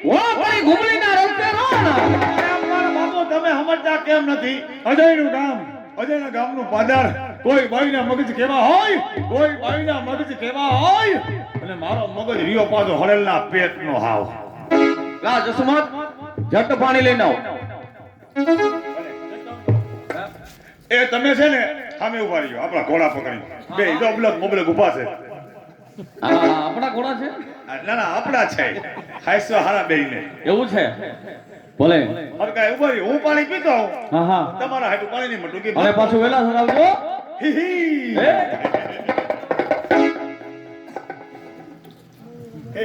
ઓ કોઈ ઘુમલી ના રસ્તે રો મારા બાપુ તમે સમજતા કેમ નથી? અજયનું ગામ, અજયના ગામનું પાદર, કોઈ બાઈના મગજ કેવા હોય, કોઈ બાઈના મગજ કેવા હોય, અને મારો મગજ રિયો પાછો હળેલના પેટનો હાવ. લા જસમત જટ પાણી લઈને આવો. એ તમે છે ને સામે ઉભા રહ્યો, આપણા ઘોડા પકડી બે જો મોબલક ઉભા છે. આપણા ઘોડા છે? ના ના આપણા છે, હાઈસો હારા બેઈને એવું છે? ભલે હવે કાંઈ ઉભા રહ્યો, હું પાણી પીતો આવું. હા હા તમારા હાટું પાણી નહીં મટું કે અને પાછું વેલા સરાવજો. હી હી. એ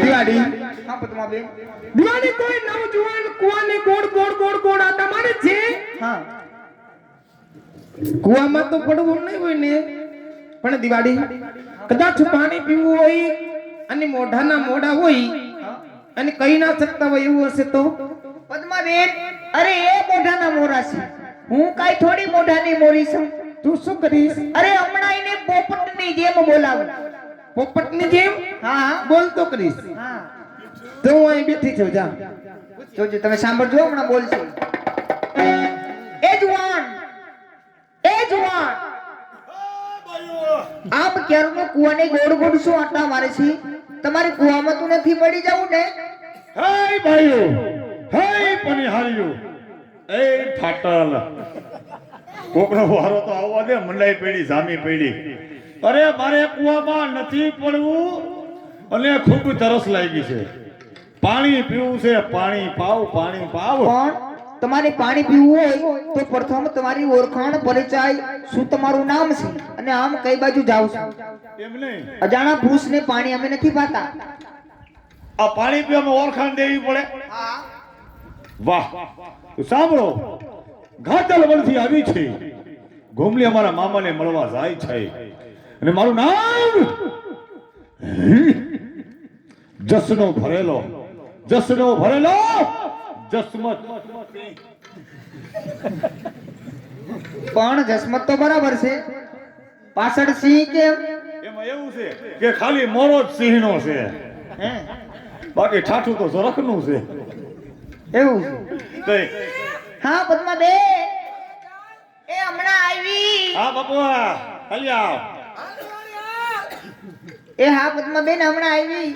દિવાળી હા પદ્મા બેન દિવાળી કોઈ નવજુવાન કુવાને ગોળ ગોળ ગોળ ગોળ આટા મારે છે. હા કુવામાં તો પડવું નહીં હોય ને, પણ દિવાળી કદાચ પાણી પીવું હોય અને મોઢાના મોઢા હોય અને કહી ના શકતા હોય એવું હશે તો પદ્માબેન, અરે એ મોઢાના મોરા છે, હું કાઈ થોડી મોઢાની મોરી છું. તું શું કરીશ? અરે હમણાં એને પોપટની જેમ બોલાવું. પોપટની જેમ હા બોલતો કરીશ. હા તો હું અહીં બેઠી છું. જા જોજો, તમે સાંભળજો, હમણાં બોલશે. એ જુવાન, એ જુવાન, આપ ક્યારનો કુવાને ગોળ ગોળ શું આટા મારે છે? તમારે કુવામાં તો નથી પડી જવું ને? હે ભાઈઓ, હે પનિહારીઓ, એ ફાટલ, કોકનો વારો તો આવવા દે. મંડાઈ પડી, જામી પડી. અરે મારે કુવામાં નથી પડવું અને ખૂબ તરસ લાગી છે. પાણી પીવું છે, પાણી પાવ, પાણી પાવ. પણ તમારે પાણી પીવું હોય તો પ્રથમ તમારી ઓળખાણ, પરિચય, શું તમારું નામ છે અને આમ કઈ બાજુ જાવ છો? એમ નહીં, અજાણા પુરુષને પાણી અમે નથી પાતા. આ પાણી પીવામાં ઓળખાણ દેવી પડે. વાહ, તો સાંભળો, ઘાટલ વળથી આવી છે, ઘુમલી અમારા મામાને મળવા જાય છે, અને મારું નામ જસનો ભરેલો, જસનો ભરેલો જસમત. પણ જસમત તો બરાબર છે, પાછળ સિંહ કેમ? એમાં એવું છે કે ખાલી મોરો જ સિંહનો છે, હે બાકી ઠાઠું તો ઝરખનું છે. એવું છે? કઈ હા પદ્માબેન, એ હમણાં આવી. હા બાપુ, હાલી આવ. એ હા પદ્માબેન હમણાં આવી.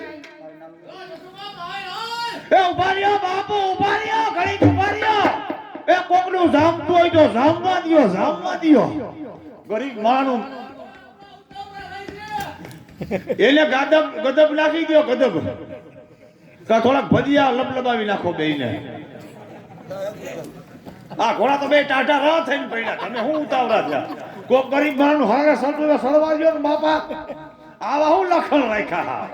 એ ઉભા રહ્યો બાપુ, ઉભા રહ્યો, ઘડીક ઉભા રહ્યો. એ કોકનું જામતું હોય તો જામવા દ્યો, જામવા દ્યો. ગરીબ માણસ એને ગદબ નાખી દ્યો, ગદબ. કા થોડાક ભજીયા લબલબાવી નાખો બેયને. આ ઘોડા તો બે ટાટા રા થઈને પડ્યા, તમે શું ઉતાવળા થયા? કોક ગરીબ માણસ હારે સળવા દ્યો ને બાપા. આવા હું લખણ રાખ્યા?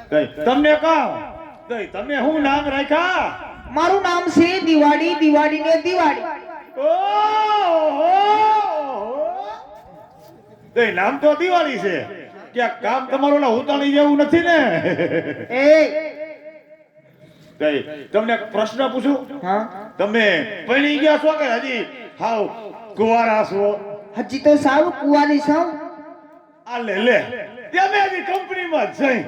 કઈ તમને કહો, કઈ તમે શું નામ રાખ્યા? મારું નામ છે દિવાળી, દિવાળી ને દિવાળી. કઈ નામ તો દિવાળી છે, ક્યાંક કામ તમારું ઉતાણી જેવું નથી ને? એ કઈ તમને પ્રશ્ન પૂછું? હા, તમે પૈણી ગયા છો કે હજી હાવ કુંવારા છો? હજી તો સાવ કુંવારી છું. આ લે લે, તમે હજી કંપનીમાં જ જઈ.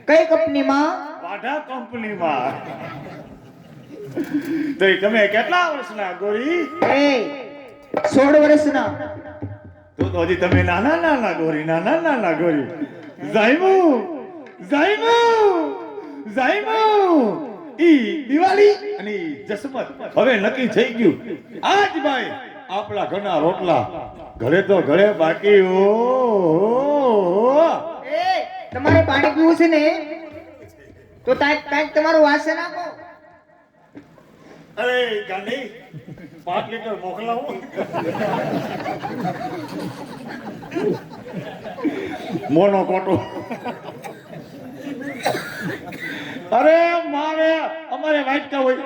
કઈ કંપનીમાં? વાઢા કંપનીમાં. તો તમે કેટલા વર્ષના ગોરી? એ 16 વર્ષના. તો હજી તમે નાના નાના ગોરી, નાના નાના ગોરી. જાયમુ, જાયમુ, જાયમુ. ઈ દિવાળી અને ઈ જસમત હવે નક્કી થઈ ગયું. આજ ભાઈ આપણા ઘરના રોટલા ઘરે તો ઘરે બાકી. ઓ એ તમારે પાણી પીવું છે ને, તો કાંઈક તમારું વાસણ આપો. અરે ગાંધી 5 લીટર મોકલાવો. મોનો કોટો. અરે મારે અમારે વાટકા હોય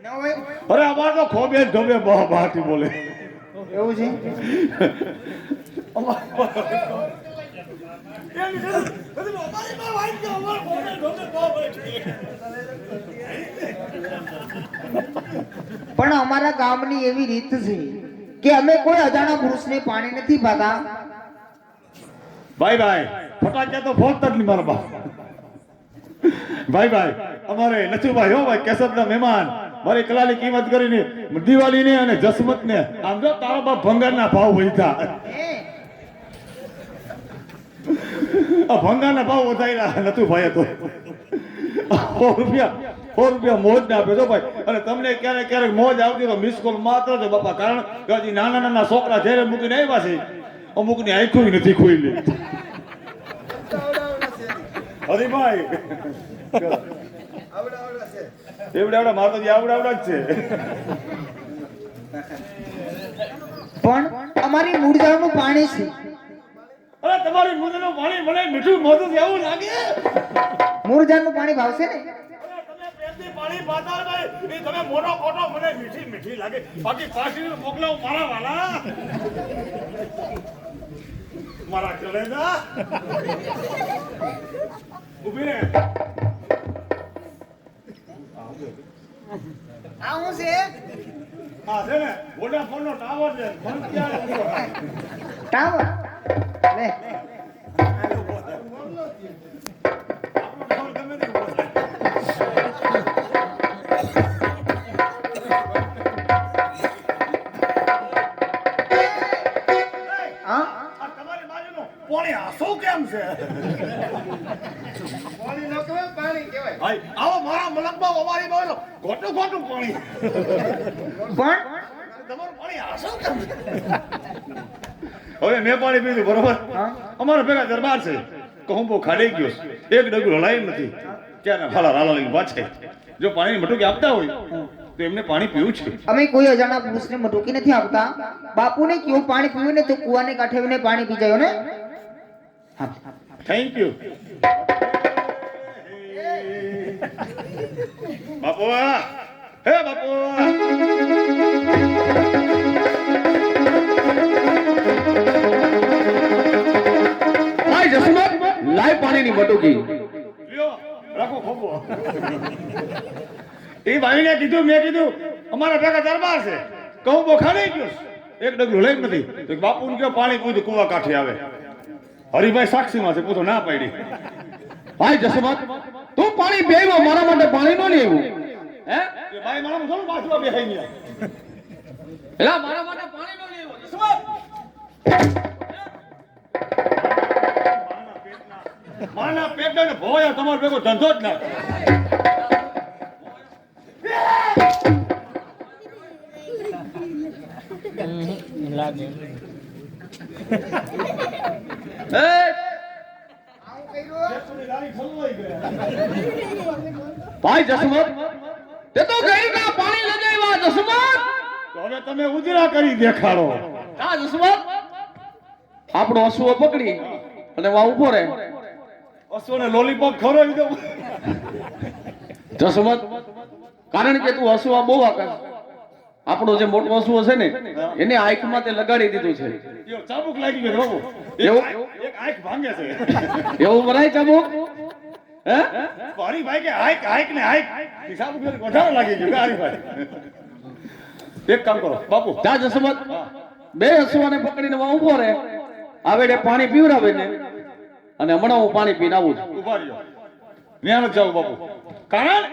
ન હોય? અરે અમારે તો ખોબે ઢોબે બહાટી બોલે. એવું છે? પણ અમારા ગામની એવી રીત છે કે અમે કોઈ અજાણા પુરુષને પાણી નથી પાતા. ભાઈ ભાઈ ફટાક્યા તો ફોડતા જ નહીં મારા બાપ. ભાઈ ભાઈ અમારે નથુભાઈ હો ભાઈ કેસરના મહેમાન મારી કલાની કિંમત કરીને દિવાળીને અને જસમતને આમ જો તારા બાપ ભંગારના ભાવ વધ્યા. આ ભંગારના ભાવ વધાર્યા નથુભાઈએ તો 100 રૂપિયા મોજ ના આપે તો ભાઈ. અને તમને ક્યારેક ક્યારેક મોજ આવતી તો મિસ કોલ માત્ર છે બાપા. કારણ કે હજી નાના નાના છોકરા ઘેરે મૂકીને આવ્યા છે, અમુકની આંખો નથી ખોઈલી. હરીભાઈ એવડા મારો તો આવડા જ છે. પણ અમારી મૂળજાનું પાણી છે. અરે તમારી મુંદનું પાણી મને મીઠું મોઢું એવું લાગે. મૂળજાનું પાણી ભાવશે ને? તમે પ્રેમથી પાણી પાતા હોય એ તમે મોટો કોટો મને મીઠી મીઠી લાગે. બાકી પાછી મોકલાવ મારા વાલા મારા કલેજા ઉભી રે. આવું છે હા છે ને વોડાફોન નો ટાવર છે. મને ક્યાં ટાવર લે. આપણો ટાવર ગમે તે ઉભો થાય. હા આ તમારી બાજુનું પાણી આસો કેમ છે? પાણી ન કહેવાય, પાણી કહેવાય. ભાઈ આવો મારા મલકમાં અમારી બાજુ ખોટું ખોટું પાણી. પણ તમારું પાણી આસો કેમ છે? હવે મેં પાણી પીધું બરોબર. અમારા ભેગા દરબાર છે કહું બહુ ખાડી ગયો છે. એક ડગલું હલાયું નથી. ક્યાં હાલા રાલા લઈને પાછે જો પાણી મટુકી આપતા હોય તો એમને પાણી પીવું છે. અમે કોઈ અજાણા પુરુષને મટુકી નથી આપતા. બાપુને કેવું પાણી પીવું ને તો કુવાને કાંઠે આવીને પાણી પી જાય ને. હા થેન્ક યુ બાપુ. હે બાપુ ભાઈ જસમત લાય પાણીની મટુકી. લ્યો રાખો ખોબો. એ ભાઈને કીધું મેં કીધું અમારા ભેગા દરબાર છે કહું બહુ ખાડી ગયો છે. એક ડગલું લઈ નથી તો બાપુને કયો પાણી પૂછ્યું કુવા કાંઠે આવે. હરિભાઈ સાક્ષીમાં છે પૂછો ના પાડી. ભાઈ જસમત તું પાણી પીવો, મારા માટે પાણી નો લેવું. હે એ ભાઈ મારા થોડું બાજુમાં બેહાઈ ગયા. એલા મારા માટે પાણી નો લેવું જસમત. માના પેટને ને ભોયા તમારો ભેગો ધંધો જ ના. એ ભાઈ જસમત તે તો ગઈ ના પાણી લગાવ્યા જસમત. તો હવે તમે ઉજરા કરી દેખાડો. હા જસમત આપણો હસુઓ પકડી અને વા ઉભો રહે. અસોને લોલીપોપ ખવડાવી દો. જસમત કારણ કે તું હસુઆ બહુ આકર. આપણો જે મોટો હસુઓ છે ને એને આંખમાં તે લગાડી દીધું છે. યો ચાબુક લાગી ગયો બાબુ. એવું? એક આંખ ભાંગે છે. એવું બનાય ચાબુક? હે હરી ભાઈ કે આંખ આંખ ને આંખ ચાબુક વધારે લાગી ગયો હરી ભાઈ. એક કામ કરો બાપુ. જા જસમત બે હસુઆને પકડીને વા ઉભો રહે. આવેડે પાણી પીવડાવે ને અને હમણાં હું પાણી પીને આવું છું. ઉભા રહ્યો. ન્યા ન જાવ બાપુ. કારણ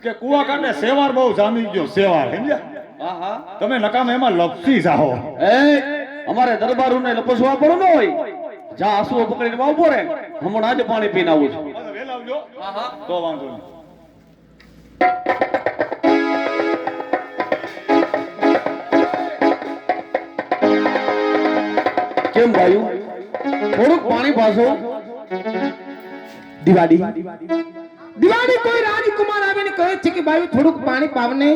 કે કુવા કાંઠે સેવાર બહુ જામી ગયો. સેવાર સમજ્યા? હા હા તમે નકામ એમાં લપસી જાઓ. એ અમારે દરબારોને લપસવા પડો ન હોય. જા હસુઓ પકડીને વા ઉભો રહે. હમણાં આજે પાણી પીને આવું છું. વેલા આવજો. હા હા તો વાંધો નહીં. કેમ ભાઈ થોડુંક પાણી પાછો. દિવાળી દિવાળી કોઈ રાજકુમાર આવીને કહે છે કે ભાઈ થોડુંક પાણી પાવને.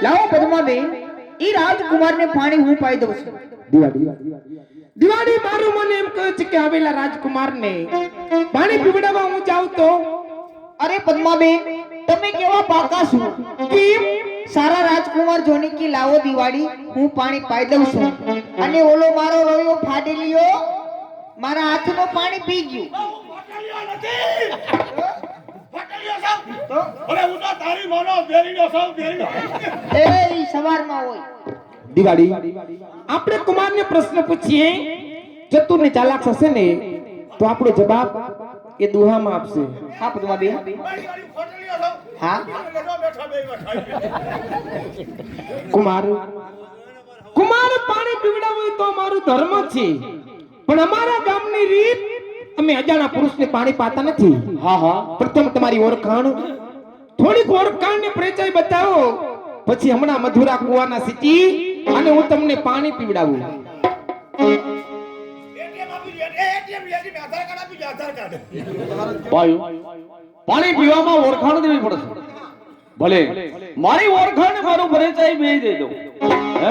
લાવો પદ્માબેન, ઈ રાજકુમારને પાણી હું પાઈ દઉં છું. દિવાળી મારું મને એમ કહે છે કે આવેલા રાજકુમારને પાણી પીવડાવવા હું જાઉં તો અરે પદ્માબેન, તમે કેવા પાકા છો? કેમ? સારા રાજકુમાર જોનીકી લાવો દિવાળી, હું પાણી પાઈ દઉં છું. અને ઓલો મારો રોયો ફાડેલિયો મારા હાથનું પાણી પી ગયું. અરે હું તો તારી માનો બેરીનો સૌ બેરીનો. એ ઈ સવારમાં હોય. દિવાળી આપણે કુમારને પ્રશ્ન પૂછીએ ચતુર ને ચાલાક હશે ને તો આપણો જવાબ એ દુહામાં આપશે. હા પદ્માબેન હા કુમાર કુમાર પાણી પીવડાવવું તો અમારું ધર્મ છે, પણ અમારા ગામની રીત અમે અજાણા પુરુષને પાણી પાતા નથી. હા હા પ્રથમ તમારી ઓળખાણ, થોડીક ઓળખાણ ને પરિચય બતાવો, પછી હમણાં મધુરા કુવાના સીટી અને હું તમને પાણી પીવડાવું. ભાઈ પાણી પીવામાં ઓળખાણ દેવી પડશે. ભલે મારી ઓળખાણ ને મારો પરિચય બે દઈ દઉં. હે?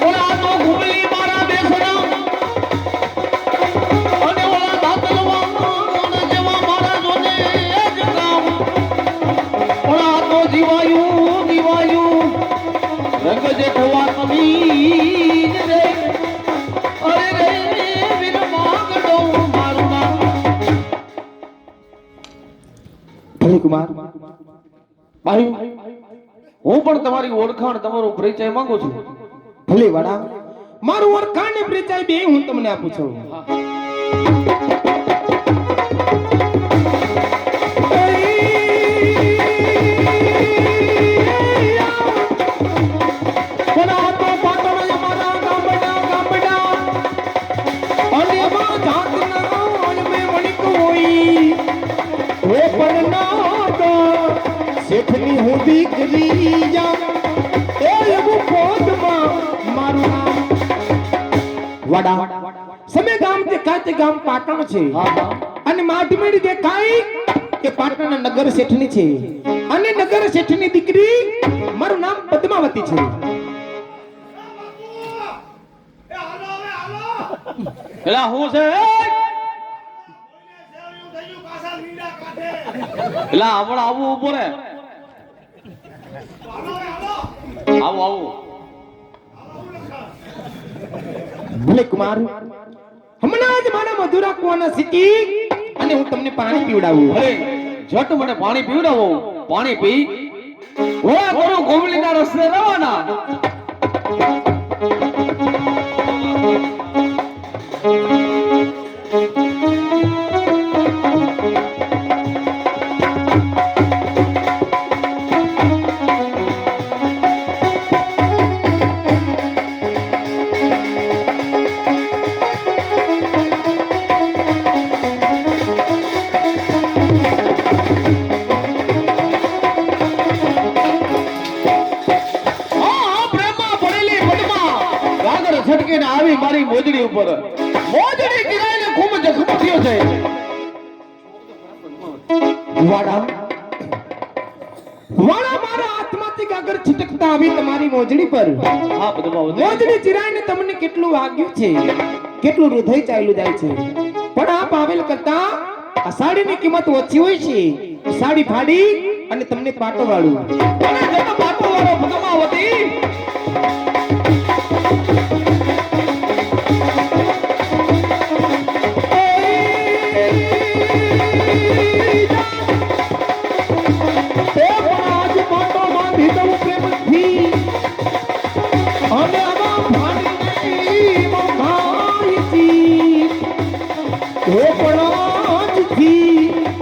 ઓલા તો ઘુમલી મારા બેસણા અને ઓલા દાતલવા જેવા મારા જોને જ કામ. ઓલા તો જીવાયું રંગ જેઠવા કમી રે અરે રે વિન માંગડો મારું નામ. ભલે કુમાર, ભાઈ હું પણ તમારી ઓળખાણ તમારો પરિચય માંગુ છું. ભલે વાડા, મારું ઓળખાણ ને પરિચય બે હું તમને આપું છું. ઓલા તો પાટણ અમારા ગામડા ગામડા અને એમાં જાતના અમે વણિક હોય. હો પણ ના તો શેઠની હું દીકરી જાઉં એ એવું પોતમાં મારું નામ. વાડા સમે ગામ દેખાય તે ગામ પાટણ છે, અને માઢમેડી દેખાય કે પાટણના નગર શેઠની છે, અને નગર શેઠની દીકરી મારું નામ પદ્માવતી છે. એલા હું છે એલા હમણાં આવું ઉભો રે. આવું ભલે કુમાર, હમણાં જ મારા મધુરા કુવાના સીટી અને હું તમને પાણી પીવડાવું. ભલે જટ મને પાણી પીવડાવો. પાણી પી ઘોડા કરું ઘુમલીના રસ્તે રવાના. છટકીને આવી મારી મોજડી ઉપર. મોજડી કિરાઈને ખૂબ જખમ થયો છે. વાડા મારા હાથમાંથી ગાગર છટકતા આવી તમારી મોજડી પર. હા પદ્માવતી, મોજડી ચિરાઈને તમને કેટલું વાગ્યું છે, કેટલું હૃદય ચાલ્યું જાય છે, પણ આ પાવેલ કરતા આ સાડીની કિંમત ઓછી હોય છે. સાડી ફાડી અને તમને પાટો વાળું. અને જેનો પાટો વાળો પદ્માવતી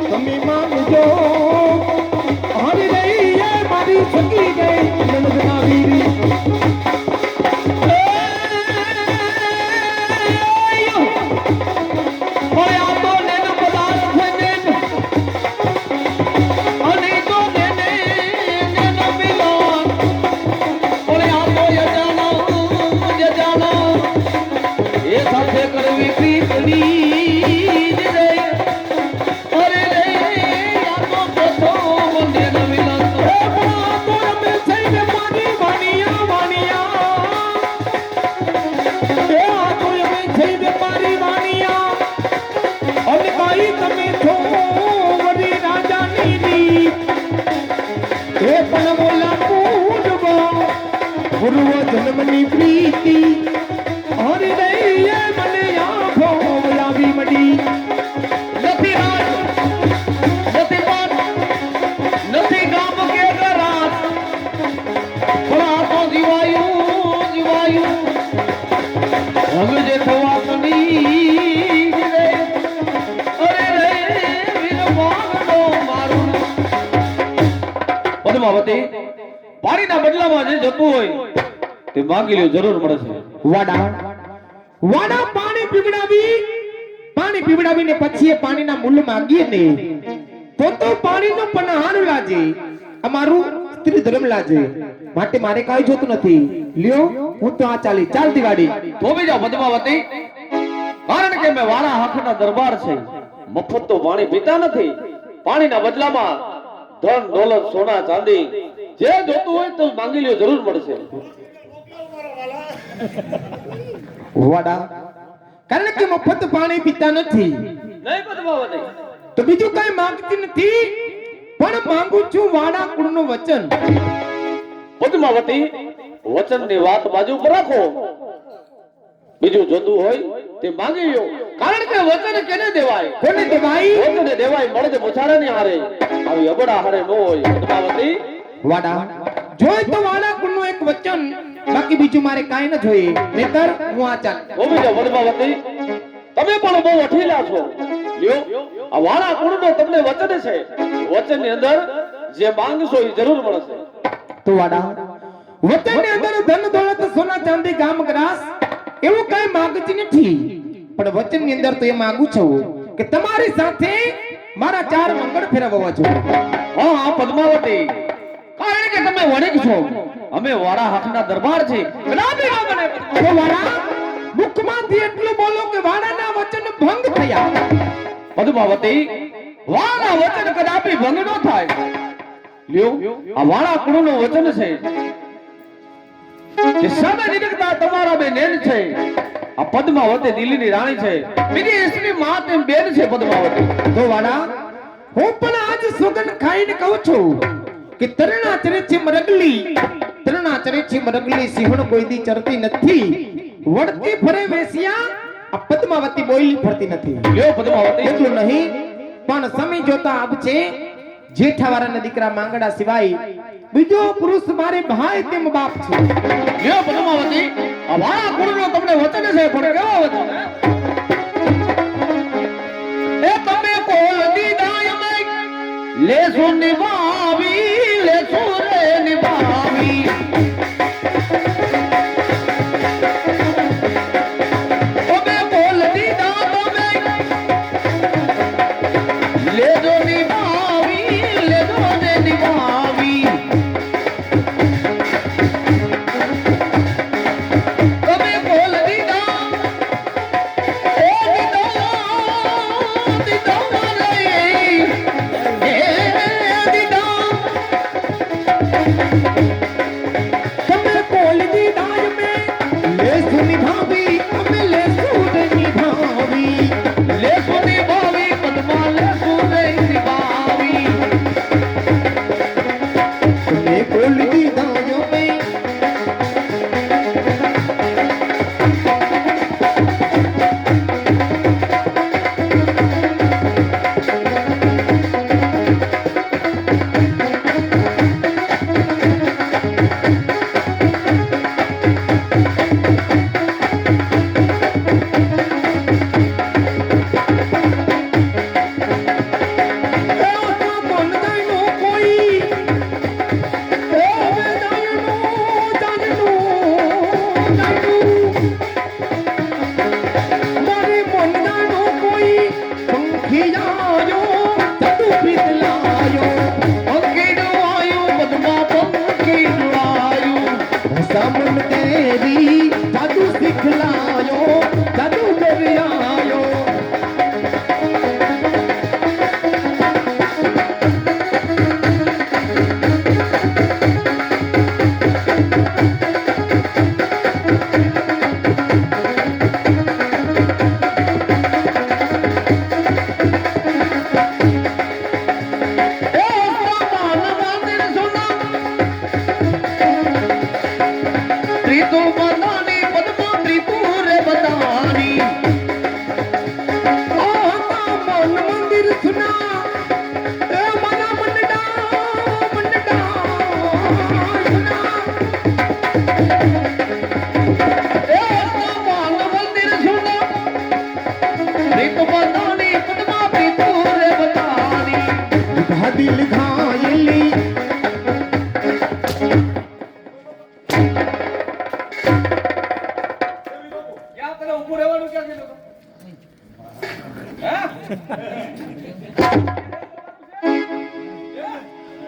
તમે માનજો હરી રહી મારી સકી ગઈ નંદના વીરી. કરવી પ્રીતની રે અરે રે યાદો તો વંદે ન મિલન. તો અમે સૈને મારી વાણિયા વાણિયા એ આ તો અમે સૈને મારી વાણિયા અને કાઈ તમે છો વરી રાજાની રીત એ પણ બોલા પૂજવા પૂર્વ જન્મની પ્રીતિ હરી રહી મને આંખો લાવી મડી. પદ્માવતી પાણીના બદલામાં જે જતું હોય તે માંગી લ્યો, જરૂર મળશે. વાડા વાડા પાણી પીવડાવીને પછી એ પાણીના મૂલ માંગીએ ને તો પાણીનો પનહાર લાજે, અમારું સ્ત્રી ધર્મ લાજે. માટે મારે કાંઈ જોતું નથી. લ્યો હું તો આ ચાલતી ગાડી થોભી જાઓ પદ્માવતી, કારણ કે મેં વાળા હાથના દરબાર છે. મફત તો પાણી પીતા નથી. પાણીના બદલામાં ધન દોલત સોના ચાંદી જે જોતું હોય તો માંગી લ્યો, જરૂર મળશે. વાડા કારણ કે મફત પાણી પીતા નથી નહીં પદ્માવતી, તો બીજું કઈ માંગતી નથી, પણ માંગુ છું વાડા કુળનું વચન. પદ્માવતી વચનની વાત બાજુ પર રાખો, બીજું જોતું હોય તે માંગી લ્યો. કારણ કે વચન કેને દેવાય? કોને દેવાય? વચને દેવાય મળે મુછારાની હારે, આવી અબડા હારે ન હોય. પદ્માવતી વાડા જોઈ તો વાડા કુળનું એક વચન, બાકી બીજું મારે કાંઈ ન જોઈએ. નહીતર હું આ ચાલ. થોભી જાઓ પદ્માવતી, તમે પણ બહુ અઠીલા છો. લ્યો આ વાળા કુળનો તમને વચન છે, વચનની અંદર જે માંગશો એ જરૂર મળશે. તો વાડા વચનની અંદર ધન દોલત સોના ચાંદી ગામ ગ્રાસ એવું કઈ માંગતી નથી, પણ વચનની અંદર તો એ માંગુ છું કે તમારી સાથે મારા 4 મંગળ ફેરવવા જોઈએ. હા હા પદ્માવતી, કારણ કે તમે વણિક છો, અમે વાળા હાથના દરબાર છે. કદાપી ન બને તો વાડા મુખમાંથી એટલું બોલો કે વાડાના વચન ભંગ થયા. પદ્માવતી, વાળા વચન કદાપી ભંગ ન થાય. લ્યો આ વાળા કુળનું વચન છે કે સામે નિરખતા તમારા બે નેન છે. આ પદ્માવતી દિલ્હીની રાણી છે, બીજી સ્ત્રી માં તેમ બેન છે. પદ્માવતી તો વાડા હું પણ આજ સુગંધ ખાઈને કહું છું કે તરણા ચરે છે મરગલી સિંહણ કોઈ દી ચરતી નથી, વળતી ફરે વેસિયા આ પદ્માવતી બોલી ફરતી નથી. લ્યો પદ્માવતી, એટલું નહીં પણ સમય જોતા આપ છે જેઠાવાળાના દીકરા માંગડા સિવાય બીજો પુરુષ મારે ભાઈ તેમ બાપ છે. લ્યો પદ્માવતી, આ વાળા કુળનો તમને વચન છે, પણ કેવો વચન? એ તમે કોલ દીધા અમે લેસો નિભાવી, લેસો રે નિભાવી. તમે કોલ દીધા તમે લેજો નિભાવી, લેજો ને નિભાવી. તમે કોલ દીધા, એ દીધા રે, એ દીધા. તમે કોલ દીધા અમે લેસુ નિભાવી, અમે લેસુ રે નિભાવી. લેસો નિભાવી, પદ્મા લેસો રે નિભાવી. તમે કોલ દીધા અમે સામન તેરી જાદુ સિખલાયો, જાદુ દરિયાયો. દિલ ઘાયલી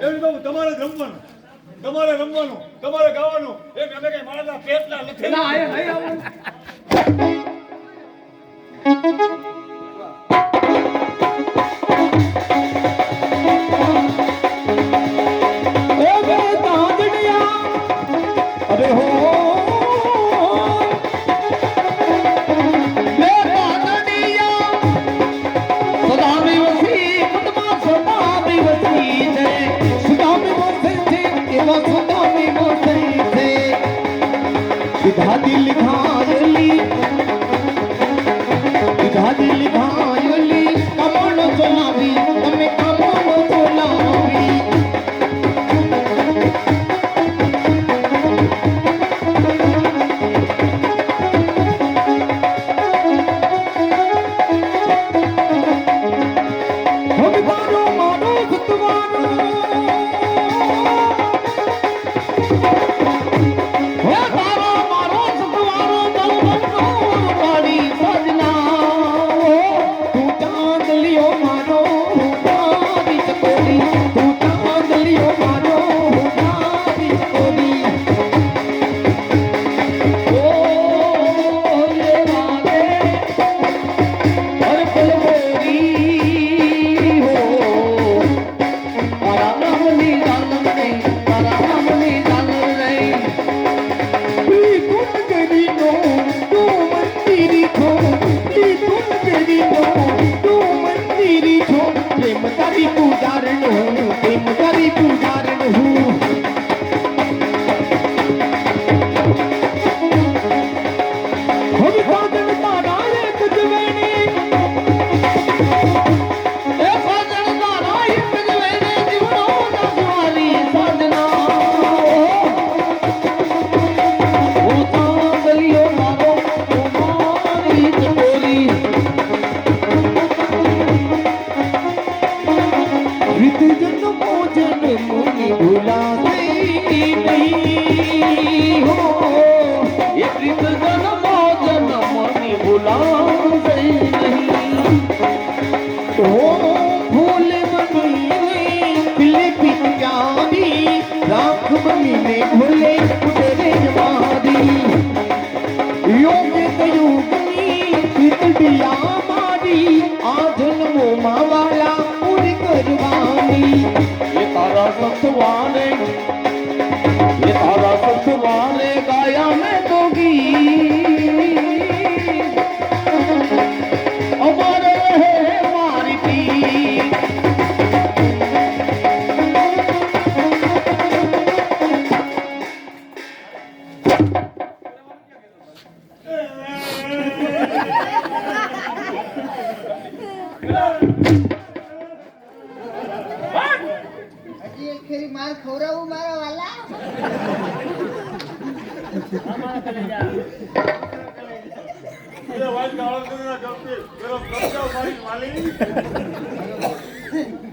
એમ કહું તમારે જમવાનું, તમારે રમવાનું, તમારે ગાવાનું, એમ અમે કઈ મારા પેટના નથી. ના આય નહીં આવું એ બે તાંદડિયા અરે હો બે તાંદડિયા સદા દિવસી મનમાં સદા દિવસી છે સદા દિવસી છે એવા સદા દિવસી છે સીધા દિલ ઘાયલી સીધા દિલ ઘાયલી કમળ ચલાવી તમે કમળ ચલાવી ભગવાનો મારો સતવાનો હે તારો મારો સતવાનો બલવંતો પાડી સજના તું ચાંદલિયો મારો તારી ચકોરી તું ચાંદલિયો મારો તારી ચકોરી ઓ રે વાગે હર પલ મોરી હો તારા નામની જાનમ નહીં તારા નામની જાનમ નહીં ઈ તું કરી નો તું મંદિરી છો ઈ તું કરી નો તું મંદિરી છો પ્રેમ તારી પૂજારણ હું પ્રેમ તારી પૂજારણ હું હવે સાજણ તારા એક જવેણી એ સાજણ તારા એક જવેણી જીવનો દસવારી સાજના ઓ ચાંદલિયો મારો ઓ મારી ચકોરી રીત જન્મો જન્મોની ભૂલાશે નહીં હો એ રીત જન્મો જન્મોની ભૂલાશે નહીં ઓ ફૂલ બનીને ખીલે પિચકારી રાખ બનીને ભૂલે ઉતરે જવારી યોગ યુગની પિતડિયા મારી આ જન્મોમાં વાલા પૂરી કરવાની એ તારા સત્વાને ગાયા મેં તો ગીત અમારે હે મારી પી હજી એક ફેરી માર ખવડાવું મારા વાલા એ વાત ગાળો કરીને ગમતી ગરમ કપડાં મારી વાલી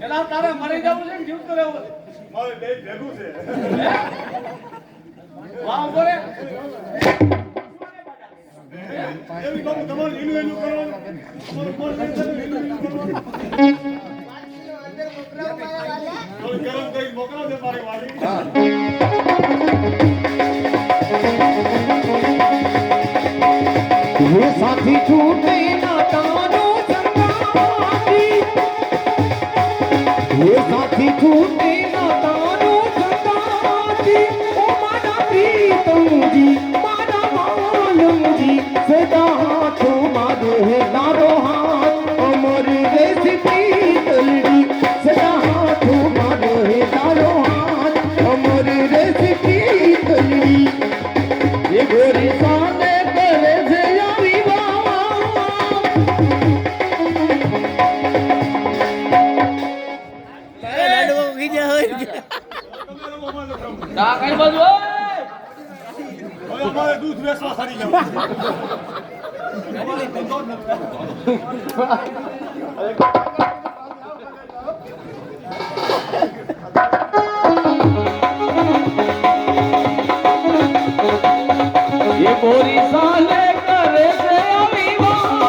એલા તારે મરી જવું છે કે જીવતો રહેવું છે? મારે બે ભેગું છે. વાહ બોલે એમ કહું તમારે એનું કરવાનું, તમારું કોણ કરશે એનું કરવાનું. અંદર મોકલાવું મારા વાલા થોડું ગરમ કરી મોકલાવજે મારી વાલી. ये साथी छूटे ना तानो संगाती ये साथी छूटे ना तानो संगाती ओ माना प्रीतम जी माना मालम जी सदा हाथों मारे है तारो हाथ अमर रेसिपी तलड़ी सदा हाथों मारे है तारो हाथ अमर रेसिपी तलड़ी ये गोरी साने करे से यारी ના કઈ બાજુ હવે અમારે દૂધ વેચવા સારી જવું છે. અમારે ધંધો જ નથી. ये गोरी साले करे से अभिमान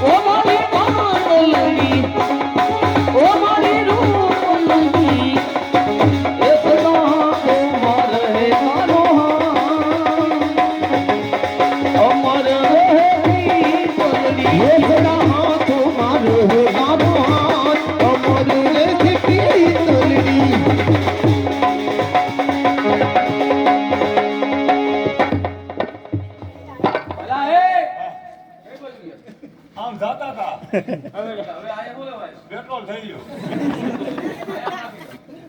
ओ मारी पागलनी કંટ્રોલ થઈ ગયો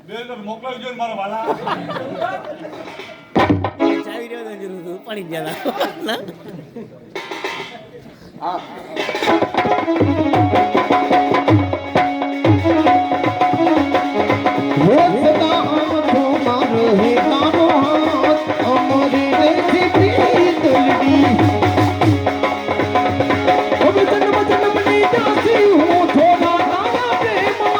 બે તો મોકલાવી જો મારા વાલા ચાવી રહ્યો તો જરૂર પડી ગયા वो सदा तुम्हारो है कानो हाथ हमारे देश की दुलड़ी अब जन्म जन्म नहीं जाती हूँ थोड़ा तारा प्रेमवा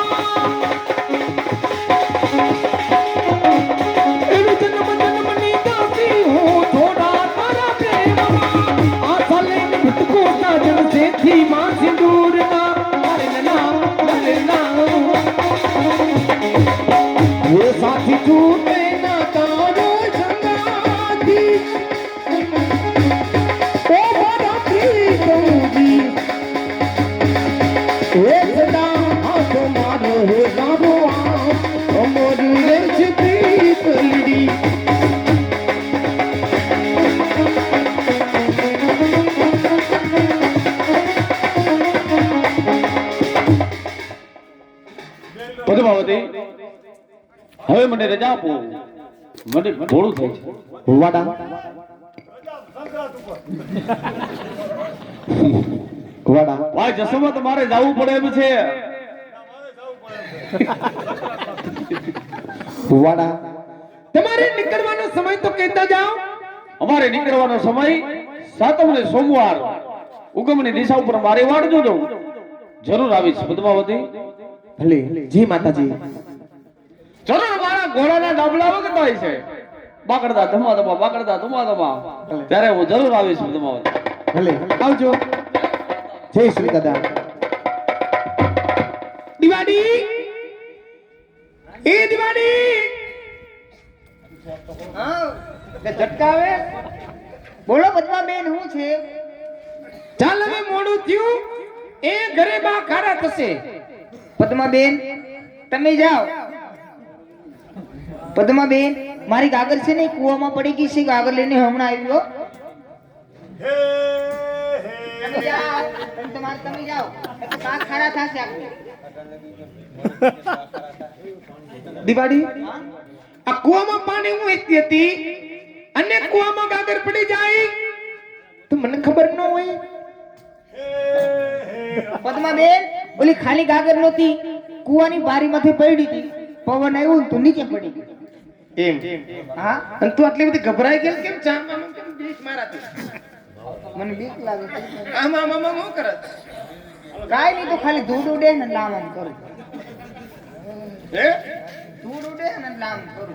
अब जन्म जन्म नहीं जाती हूँ थोड़ा तारा प्रेमवा आसाले मुझको साजन से थी माँ सिंदूर ना ललना वो साथी टूटे ना तारो संगाती ओ बड़ा प्रीतमजी ए सदा हाथ मारो है गावो अमोरी रेच प्रीतलड़ी પદ્માવતી હવે મને રજા આપો મને મોડું થાય છે વાડા વાડા ભાઈ જસોમાં તમારે જવું પડે એમ છે વાડા તમારે નીકળવાનો સમય તો કહેતા જાઓ અમારે નીકળવાનો સમય સાતમ ને સોમવાર ઉગમની દિશા ઉપર મારે વાળજો દઉં જરૂર આવીશ પદ્માવતી ભલે જી માતાજી જરૂર મારા ઘોડાના ડાબલા વગતા હોય છે બાકડતા ધમા ધમા બાકડતા ધમા ધમા ત્યારે હું જરૂર આવીશ પદ્માવતી ભલે આવજો જય શ્રી દાદા દિવાળી એ દિવાળી હા કે ઝટકાવે બોલો બદવા બેન હું છે ચાલ હવે મોડું થયું એ ઘરે બા ખારા થશે પદ્માબેન તમે જાઓ પદ્માબેન મારી ગાગર છે ને કૂવામાં પડી ગઈ છે ગાગર લઈને હમણાં આવ્યો તમે જાઓ તમે જાઓ તો પાક ખારા થશે આપણે દિવાળી આ કૂવામાં પાણી હું વેચતી હતી અને કૂવામાં ગાગર પડી જાય તો મને ખબર ન હોય પદ્માબેન ઓલી ખાલી ગાગર નહોતી કૂવાની બારીમાંથી પડી હતી પવન આવ્યો ને તો નીચે પડી ગઈ એમ હા અને તું આટલી બધી ગભરાઈ ગઈ કેમ ચામાં કેમ બીક મારાતી મને બીક લાગે છે. આમાં આમાં હું કરત કાઈ નહીં તો ખાલી ધૂળ ઉડે ને લામ આમ કરું હે ધૂળ ઉડે ને લામ કરું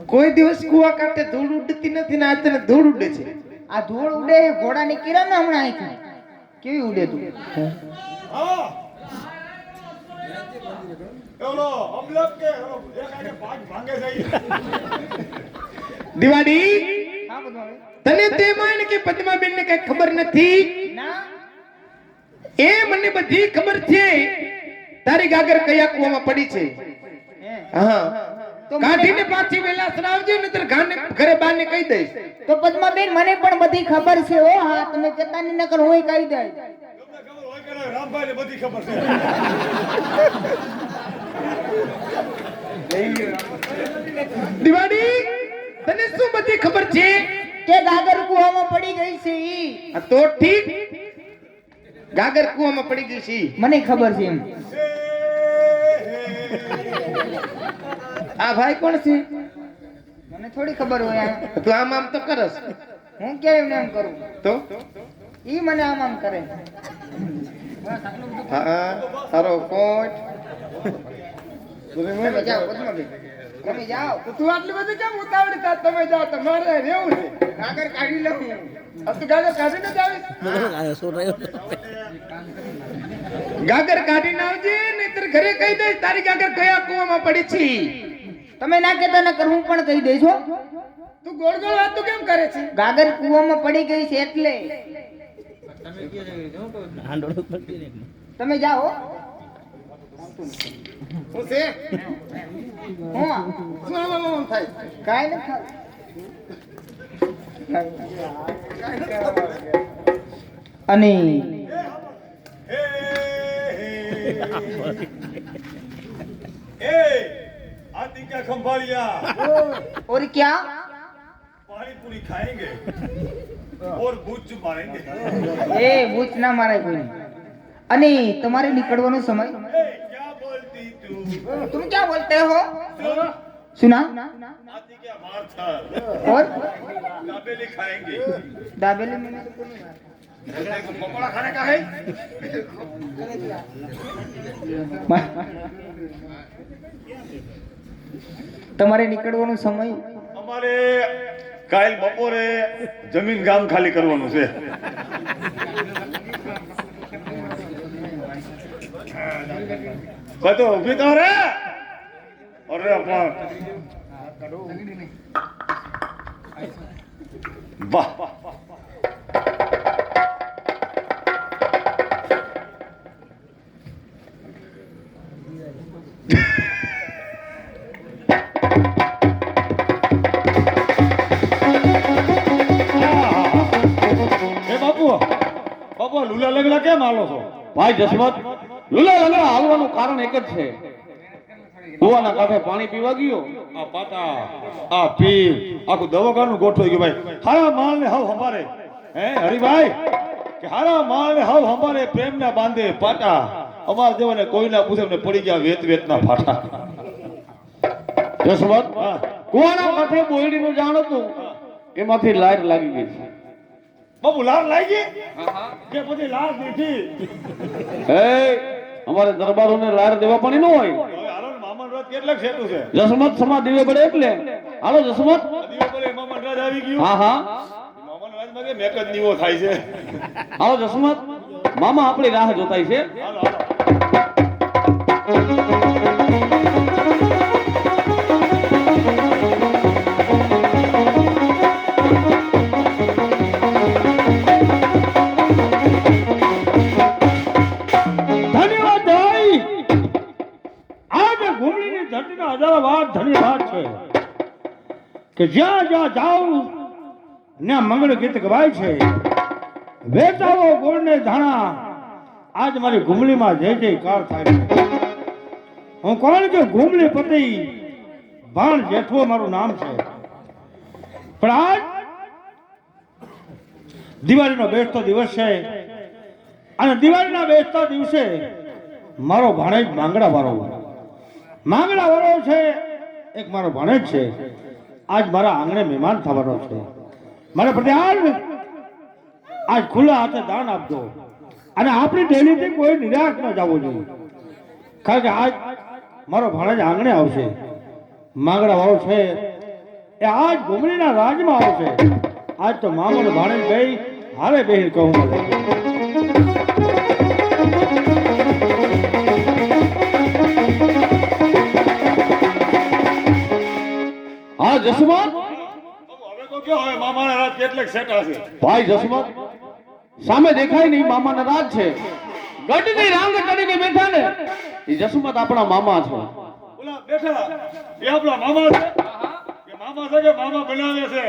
કોઈ દિવસ કુવા કાંઠે ધૂળ ઉડતી નથી ને આજ તને ધૂળ ઉડે છે આ ધૂળ ઉડે એ ઘોડાની કિરણ ને હમણાં અહીંથી કેવી ઉડે તું હા ઓલો અમલક કે ઓલો એક આગે ભાગ ભાંગે છે દિવાળી હા બધું તને તે માન કે પદ્માબેન ને કઈ ખબર નથી ના એ મને બધી ખબર છે તારી ગાગર કયા કુવામાં પડી છે હે. હા તો કાઢીને પાછી વેલા સરાવજે નતર ગાને ઘરે બાને કહી દઈશ તો પદ્માબેન મને પણ બધી ખબર છે ઓ હા તમે કહેતા ની નકર હું કહી દઈ તમને ખબર હોય કે નહીં, રામભાઈને બધી ખબર છે દિવાળી તને શું બધી ખબર છે કે ગાગર કૂવામાં પડી ગઈ છે ઈ આ તો ઠીક ગાગર કુવામાં પડી ગઈ છે મને ખબર છે એમ આ ભાઈ કોણ છે મને થોડી ખબર હોય આ. તું આમ આમ તો કરસ હું કેમ એમ એમ કરું તો ઈ મને આમ આમ કરે હા તારો કોટ તમે જાઓ પદ્માબેન તમે જાઓ તો તું આટલી બધી કેમ ઉતાવળી થાત? તમે જાઓ તમારે રહેવું છે ગાગર કાઢી લઉં તું ગાગર કાઢીને જ આવીશ શું રહ્યો ગાગર કાઢીને આવજે નહીતર ઘરે કહી દઈશ તારી ગાગર કયા કુવામાં પડી છે તમે ના કહેતા નકર હું પણ કહી દઈશ હો તું ગોળ ગોળ વાતો કેમ કરે છે ગાગર કૂવામાં પડી ગઈ છે એટલે હાંડોળું પડતી ને તમે જાઓ શું છે હું શું આમ થાય કાઈ નથી અને ए आती क्या खंभालिया और क्या पानी पूरी खाएंगे और भूत मारेंगे એ ભૂત ના મારાય કોઈ અને તમારે નીકળવાનો સમય ए, क्या बोलती तू तुम क्या बोलते हो सुना आती क्या मार था और दाबेली खाएंगे दाबेली मैंने तो कोई पकौड़ा खाने का है તમારે નીકળવાનો સમય અમારે કાલ બપોરે જમીન ગામ ખાલી કરવાનું છે કતો ઊભી તો રે અરે પણ વાહ બાપુ લુલા લગડા કેમ હાલો છો ભાઈ જસવંત લુલા લંગડા હાલવાનું કારણ એક જ છે કુવાના કાંઠે પાણી પીવા ગયો આ પાટા આ પીર આખું દવાખાનું ગોઠવાઈ ગયું ભાઈ હારા માલ ને હવ હંભારે હે હરિભાઈ કે હારા માલ ને હવ હંભારે પ્રેમ ના બાંધે પાટા અમાર દેવાને કોઈ ના પૂછે ને પડી ગયા વેત ના ફાટા જસવંત કુવાના કાંઠે બોયડીનું જાણ હતું એમાંથી લાઈટ લાગી ગઈ છે બાપુ લાર લાગી કે પછી લાર દીધી એ અમારે દરબારોને લાઈટ દેવા પણ ન હોય હવે હાલો ને મામા રાત કેટલાક સેટું છે જસમત સમા દિવે પડે એટલે હાલો જસમત દીવો બોલે મામા રાત આવી ગયું હા હા મામા રાત માં કે મેક જ નીવો થાય છે હાલો જસમત મામા આપણી રાહ જોતાય છે હાલો હાલો ધન્યવાદ ભાઈ આજે ઘૂમણીની ધરતીના હજારો ધન્યવાદ છે કે જ્યાં જ્યાં જાઉં ત્યાં મંગળ ગીત ગવાય છે વેચાવો ગોળને ધાણા આજ મારી ઘૂમલીમાં જય જયકાર થાય છે હું કોણ કે ઘૂમલી પતિ ભાણ જેઠવો મારું નામ છે પણ આજ દિવાળીનો બેસતો દિવસ છે અને દિવાળીના બેસતા દિવસે મારો ભાણેજ માંગડા વાળો છે એક મારો ભાણેજ છે આજ મારા આંગણે મહેમાન થવાનો છે મારે પ્રત્યાલ આજ ખુલ્લા હાથે દાન આપજો અને આપણી ડેલીથી કોઈ નિરાશ ન જવું જોઈએ કારણ કે આજ મારો ભાણેજ આંગણે આવશે માંગડા વાળો છે એ આજ ઘુમરીના રાજમાં આવશે આજ તો મામો ને ભાણેજ ભાઈ હારે બેહીને કહું હા જસમત હવે તો કયો હવે મામાના રાત કેટલાક સેટા છે ભાઈ જસમત સામે દેખાય નહીં મામાના રાજ છે ગઢની રાંગ કરીને બેઠા ને એ જસમત આપણા મામા છે ઓલા બેઠા એ આપણા મામા છે કે મામા છે કે મામા બનાવે છે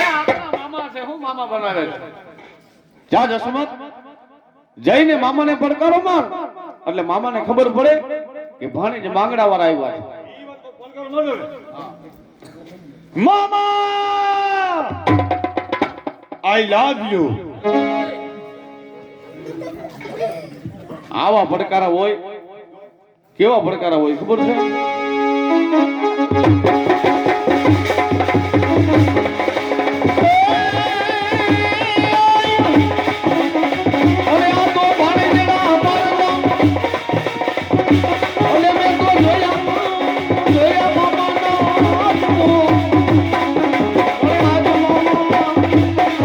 આપણા મામા છે હું મામા બનાવે છે જા જસમત જઈને મામાને પડકારો માર એટલે મામાને ખબર પડે કે ભાણેજ માંગડા વાળા આવ્યા છે ઈ વાત તો ફોન કરો માનો ને મામા આઈ લવ યુ આવા પડકારા હોય કેવા પડકારા હોય ખબર છે અરે આ તો ભાણેજના અમારા ઓલે મેં તો જોયા મામાના હાથમો ઓરે આજ મામા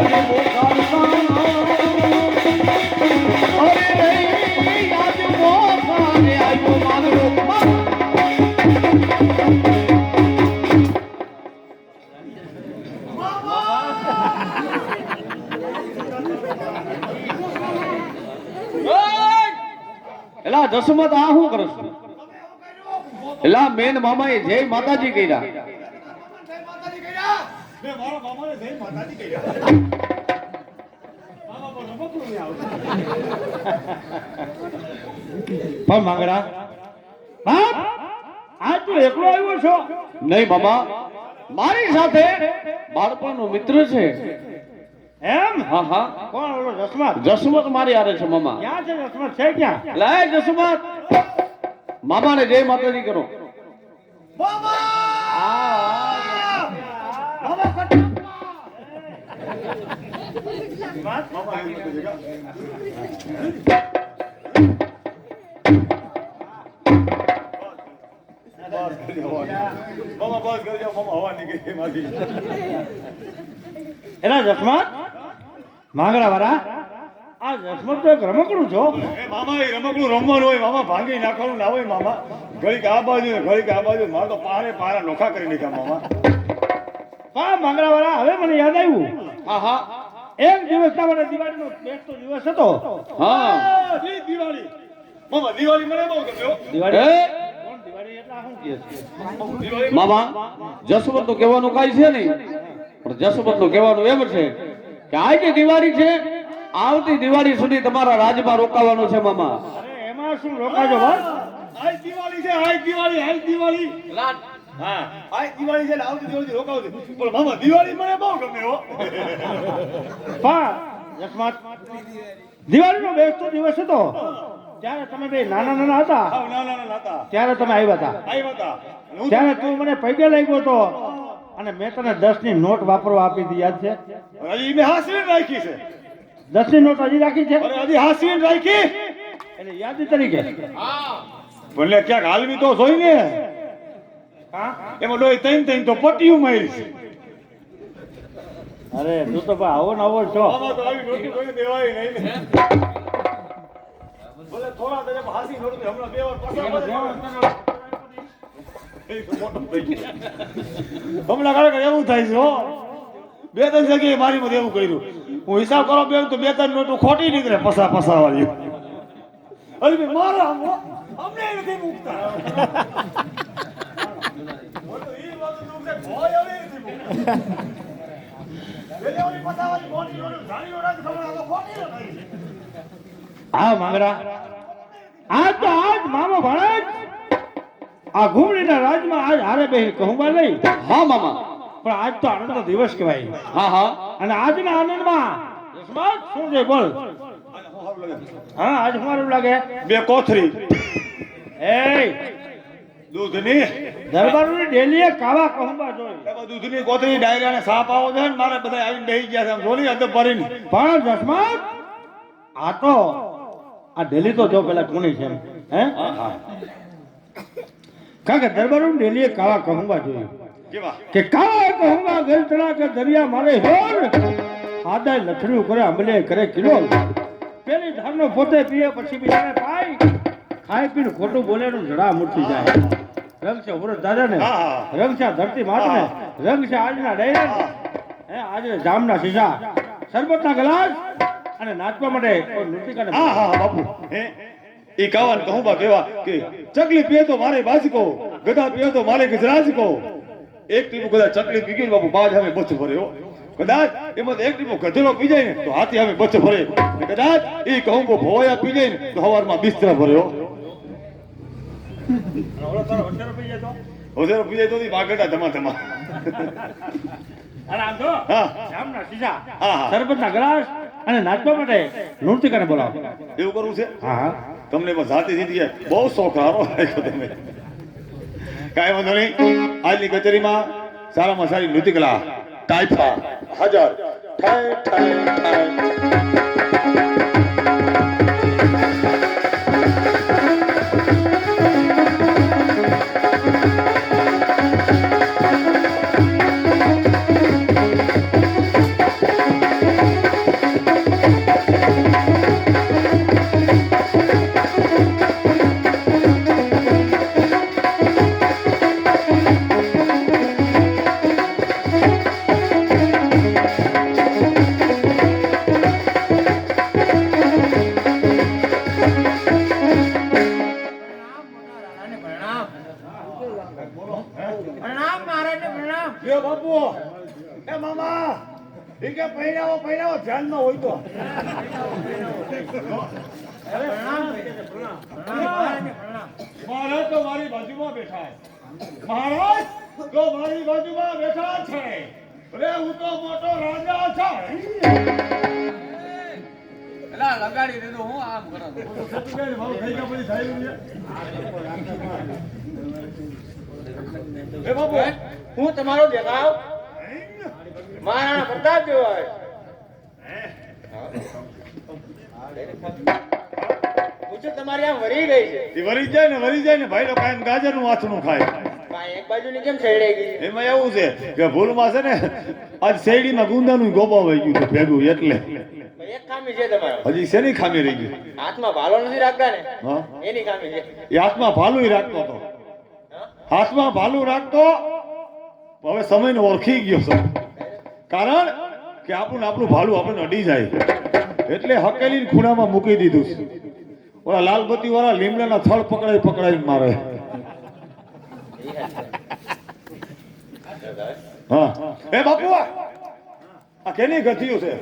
અરે બોખાડતા અરે નહીં આજ મોખાને આવ્યો માંગડો એલા જસમત આ શું કરો છો એલા મેન મામાએ જય માતાજી કર્યા મે મારા મામાને જય માતાજી કહ્યા મામા બોલો પણ માંગડા બાપ આજ તું એકલો આવ્યો છો? નહીં મામા, મારી સાથે બાળપણનો મિત્ર છે. એમ? હા હા, કોણ ઓલો જસમત? જસમત મારી હારે છે મામા. ક્યાં છે જસમત? છે ક્યાં? લાય જસમત, મામાને જય માતાજી કરો. મામા બસ કરી જાઓ, મામા હવા નીકળી એમાંથી. એલા જસમત માંગડા વાળા, આ જસમત તો એક રમકડું છો. એ મામા એ રમકડું રમવાનું હોય મામા, ભાંગી નાખવાનું ના હોય મામા. ઘડીક આ બાજુ ને ઘડીક આ બાજુ, મારે તો પારા નોખા કરી નાખ્યા મામા. પણ માંગડા વાળા, હવે મને યાદ આવ્યું. હા હા એક દિવસ તમારે દિવાળીનો બેસતો દિવસ હતો. હા. દિવાળી મામા, દિવાળી મને બહુ ગમ્યો. દિવાળી એ કોણ દિવાળી એટલે શું કહે છે? દિવાળી મામા, જસવંત નું કહેવાનું કાંઈ છે નહીં, પણ જસવંત નું કહેવાનું એમ છે કે આજે દિવાળી છે, આવતી દિવાળી સુધી તમારા રાજમાં રોકાવાનું છે મામા. અરે એમાં શું રોકાજો બસ. આજ દિવાળી છે, આજ દિવાળી, આજ દિવાળી. હા, આજ દિવાળી છે ને આવતી દિવાળી રોકાવું છે. પણ મામા દિવાળી મને બહુ ગમે હો. પણ જસમત, દિવાળીનો બેસતો દિવસ હતો ત્યારે તમે બે નાના નાના હતા. આવ નાના નાના હતા. ત્યારે તમે આવ્યા હતા. આવ્યા હતા. હું ત્યારે તું મને પૈકે લાગ્યો હતો અને મેં તને 10 ની નોટ વાપરવા આપી હતી, યાદ છે? હજી મેં હાસવીને રાખી છે. 10 ની નોટ હજી રાખી છે? અરે હજી હાસવીને રાખી. એટલે યાદી તરીકે. ભલે ક્યાંક હાલવી તો જોઈ ને. હા? એમાં ડોય તૈન તો પટ્ટીયું મારી છે. અરે તું તો ભાઈ આવો ને આવો જ છો. મામા તો આવી નોટી કોઈને દેવાય નહીં ને. ભલે થોડા દરે હાસી નોટ દે, હમણાં 2 વાર પાછા હમણાં ખરેખર એવું થાય છે હો. 2-3 જગ્યાએ મારી માં એવું કર્યું. હું હિસાબ કરો બે તો 2-3 નોટો ખોટી નીકળે પસા વાળી. અરે ભાઈ મારા અમને નથી મૂકતા. બોલો ઈ વાત તો કે ભોય આવે નથી મૂકતા. વેલે ઓલી પસા વાળી ખોટી નોટો જાણી નોટ ખબર આ ખોટી નથી. હા માંગડા, આજ તો આજ મામા ભાણેજ આ ઘૂમડીના રાજમાં આજ હારે બેહી કહુંબા નહીં. હા મામા. પણ આજ તો આનંદનો દિવસ કહેવાય. હા હા. અને આજના આનંદમાં જસમત શું છે બોલ? હા આજ મારું લાગે 2 કોથરી એ દૂધની દરબારની ડેલીએ કાવા કહુંબા જોઈ. એમાં દૂધની કોથરી ડાયરાને સાપ આવો છે ને મારે બધા આવીને બેહી ગયા છે આમ જોની અદબ ભરીને. પણ જસમત આ તો આ ડેલી તો જો પેલા કોની છે એમ. હે કારણ કે દરબારની ડેલીએ કાવા કહુંબા જોઈ કેવા કે કાવા કહુંબા ગલતણા કે દરિયા મારે હોર આદાય લથડ્યું કરે અમલે કરે કિલો પેલી ધારનો પોતે પીએ પછી બીજાને પાય ખાઈ પીને ખોટું બોલે નું જડા મૂર્તિ જાય. રંગ છે વૃદ્ધ દાદા ને, હા. રંગ છે ધરતી માત ને, રંગ છે આજના ડાયરા હે આજે જામના શીશા શરબતના ગ્લાસ અને નાચવા માટે કોઈ નૃતિકાને હા હા હા બાપુ હે ઈ કાવાન કહું બા કેવા કે ચકલી પીએ તો મારે બાજકો, ગધા પીએ તો મારે ગજરાજકો. એક ટીપું કદાચ ચકલી પી ગઈ ને બાપુ બાજ હવે બચ ભરે હો. કદાચ એમાં એક ટીપું ગધેડો પી જાય ને તો હાથી હવે બચ ભરે. ને કદાચ ઈ કહું બો ભોયા પી જાય ને તો હવારમાં બિસ્તરા ભરે હો. વંચારો પી જાય તો હોજેરો પી જાય તો ઈ બાગડા ધમા અને આમ તો હા જામના શીશા હા, હા. શરબતના ગ્લાસ અને નાચવા માટે નૃતિકાને બોલાવો. એવું કરવું છે. હા હા તમને એમાં જાતિ જીતી બહુ શોખ હારો રાખ્યો તમે. કાંઈ વાંધો નહીં. આજની કચેરીમાં સારામાં સારી નૃત્યકલા ટાઈફા હાજર ઠાય ઠાય ઠાય. પ્રણામ મહારાજને પ્રણામ. લ્યો બાપુ એ મામા એ કે પૈણાવો ધ્યાનમાં હોય તો મહારાજ તો મારી બાજુમાં બેઠા મહારાજ તો મારી બાજુમાં બેઠા છે અરે હું તો મોટો રાજા છું એલા લગાડી દીધું હું આમ કરો એ બાપુ હું તમારો દેખાવ મહારાણા પ્રતાપ જેવો હોય પૂછો તમારી આમ વરી ગઈ છે એ વરી જાય ને ભાઈ તો કાયમ ગાજરનું વાસણું ખાય ભાઈ એક બાજુની કેમ છેડાઈ ગઈ એમાં એવું છે કે ભૂલમાં છે ને આજ શેરડીમાં ગુંદાનું ગોપાવાઈ ગયું છે ભેગું એટલે ભાઈ, એક ખામી છે તમારો હજી શેની ખામી રહી ગઈ હાથમાં ભાલો નથી રાખતા ને હા એની ખામી છે એ હાથમાં ભાલું રાખતો હતો હાથમાં ભાલું રાખતો હવે સમયને ઓળખી ગયો છે કારણ કે આપણું ભાલું આપણને અડી જાય એટલે હકેલી ખૂણામાં મૂકી દીધું છે ઓલા લાલબત્તી વાળા લીમડાના થળ પકડાઈને મારે હા એ બાપુ આ કેની ગતિયું છે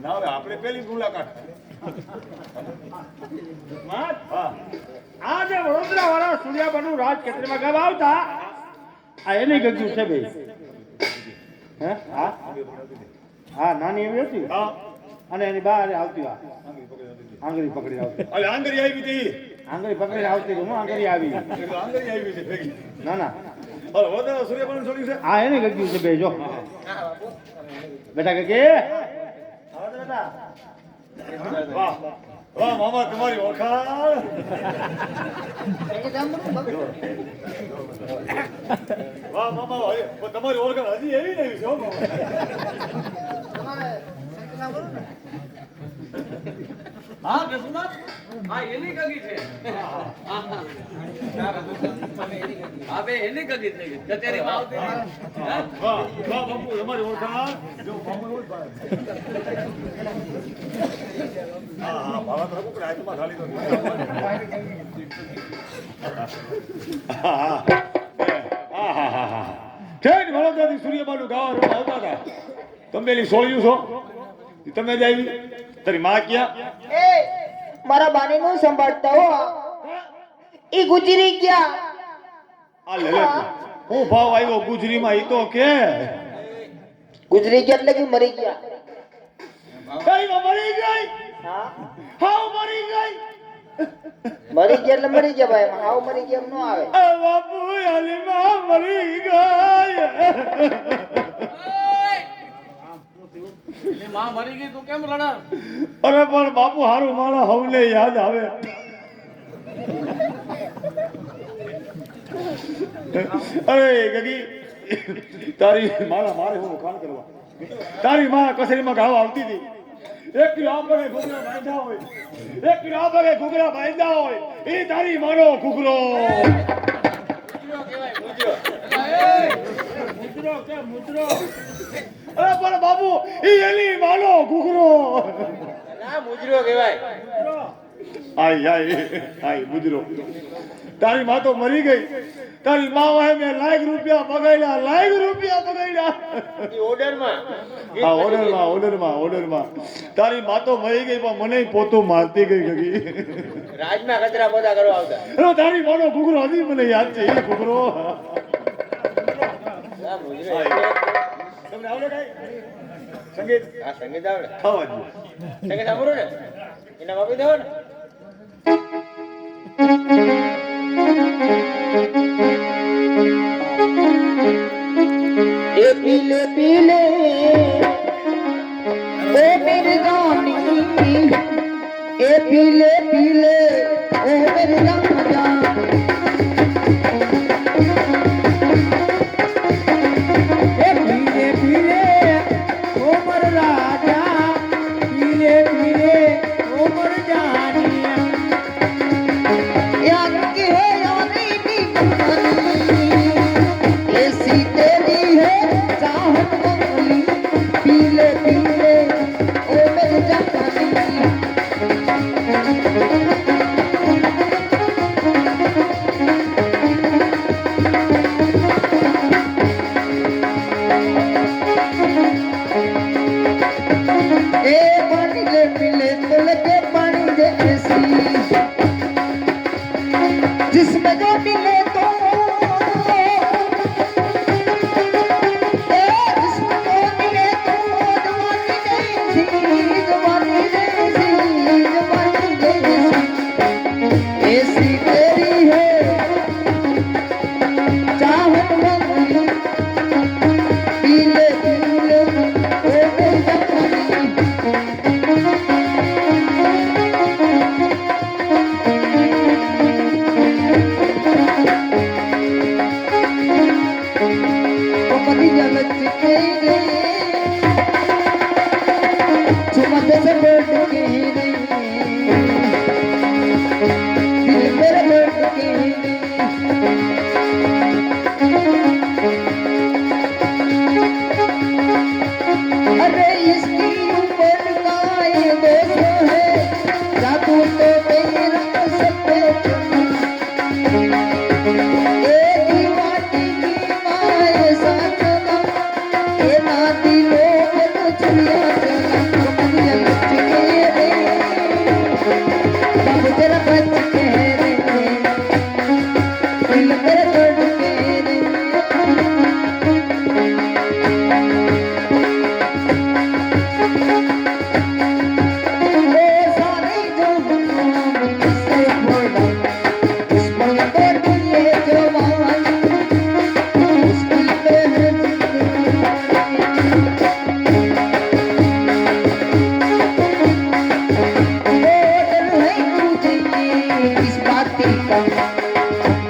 ના હવે આપણે પેલી મુલાકાત આ જે વડોદરા વાળા સૂર્યાબાનું રાજ ક્ષેત્રમાં ગામ આવતા આ એને ગજ્યું છે ભાઈ હે હા હા નાની એવી હતી અને એની બહાર આવતી આંગળી પકડી આવતી અરે આંગળી આવી હતી આંગળી પકડીને આવતી હું આંગળી આવી આંગળી આવી છે ભેગી ના ના અરે વડોદરા સૂર્યપાન છોડ્યું છે આ એને ગજ્યું છે ભાઈ જો બેટા કે બેટા વાહ વાહ મામા તમારી ઓળખાણ વાહ મામા તમારી ઓળખાણ હજી એવી નહીં છે હો હા જસુનાથ હા એની કગી છે હા બે એની કગી થઈ ગઈ કચેરી માં આવતી વાહ વાહ બાપુ તમારી ઓળખાણ જો મામા ઓળખાણ હા હા ભાવત રાખું કે આજમાં ખાલી તો હા ઠેઠ વડોદરાથી સૂર્યબાનું ગાવા આવતા હતા તમે એની સોળ્યું છો તમે જ આવી તારી માં ક્યાં એ મારા બાને નું સંભાળતા હો ઈ ગુજરી ગયા આ લે લે હું ભાવ આવ્યો ગુજરીમાં ઈ તો કે ગુજરી ગયા એટલે કે મરી ગયા કઈ મરી ગઈ હા હાવ મરી ગઈ મરી ગયા એટલે મરી ગયા ભાઈ હાવ મરી ગયા એમ ન આવે આ બાપુ અલીમાં મરી ગઈ એની માં મરી ગઈ તું કેમ રડા અરે પણ બાપુ હારું મારા હવને યાદ આવે અરે ગગી તારી મારે હું ખાન કરવા તારી માં કસરીમાં ગાવા આવતી હતી એક કિલો આ પગે ઘૂઘરા બાંધ્યા હોય એક કિલો આ પગે ઘૂઘરા બાંધ્યા હોય એ તારી મારો ઘૂઘરો અરે પણ બાપુ ઈ એની માનો ઘૂઘરો ના મુજરો કહેવાય આય મુજરો તારી માં તો મરી ગઈ તારી માં વાય મેં લાખ રૂપિયા બગાડ્યા ઈ ઓર્ડરમાં હા ઓર્ડરમાં તારી માં તો મરી ગઈ પણ મને પોતું મારતી ગઈ ગગી રાજમાં કચરા પોતા કરવા આવતા અરે તારી માનો ઘૂઘરો હજી મને યાદ છે એ ઘૂઘરો આ મુજરો તમને આવડે કઈ સંગીત આ સંગીત આવડે ખાવા જ સંગીત સાંભળો ને એના આપી દેવો ને એ પીલે પીલે ઓ મેરી રાની એ પીલે પીલે ઓ મેરી રાજા એ પીલે પીલે ઓમર રાજા પીલે પીલે ઓમર જાની यार की है यानी दीवानी ऐसी तेरी है चाहत मंगली पीले पीले ओ मेरे जानी ए पानी ले मिले तो लगे पानी जैसी जिसमें जो मिले तो जिसमें जो मिले तो जवानी जैसी जवानी जैसी जवानी जैसी ऐसी तेरी है चाहत मंगनी पीले पीले ओ मेरी जवानी कमली जलत के रे चुमत से बैठ के रे दिल मेरा बैठ के रे अरे इसकी ऊपर का ये दोष है जादू तो तेरा सब पे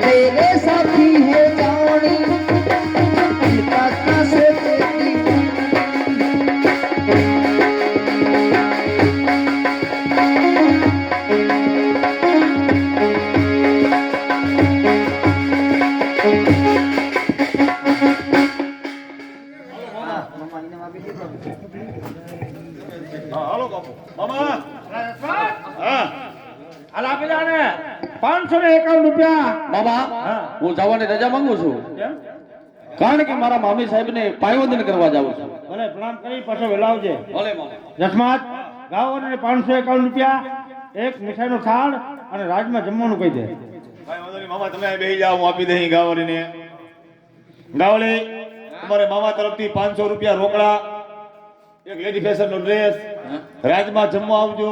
तेरे साथी है जानी इनका क्या सोचती હાલો બાપુ મામા હા હાલ આપી દો ને 551 રૂપિયા બાબા હું જવાની રજા માંગુ છું કેમ? કારણ કે મારા મામી સાહેબને પાયવંદન કરવા જાઉં છું ભલે પ્રણામ કરી પાછો વેલા આવજે ભલે મામા જસમાત ગાવોને 551 રૂપિયા એક મીઠાઈનો થાળ અને રાજમાં જમવાનું કહી દે ભાઈ વાંધો નહીં મામા તમે અહીં બેસી જાઓ હું આપી દઈ ગાવડીને ગાવડી તમારે મામા તરફથી 500 રૂપિયા રોકડા એક લેડી ફેશન નો ડ્રેસ રાજમાં જમવા આવજો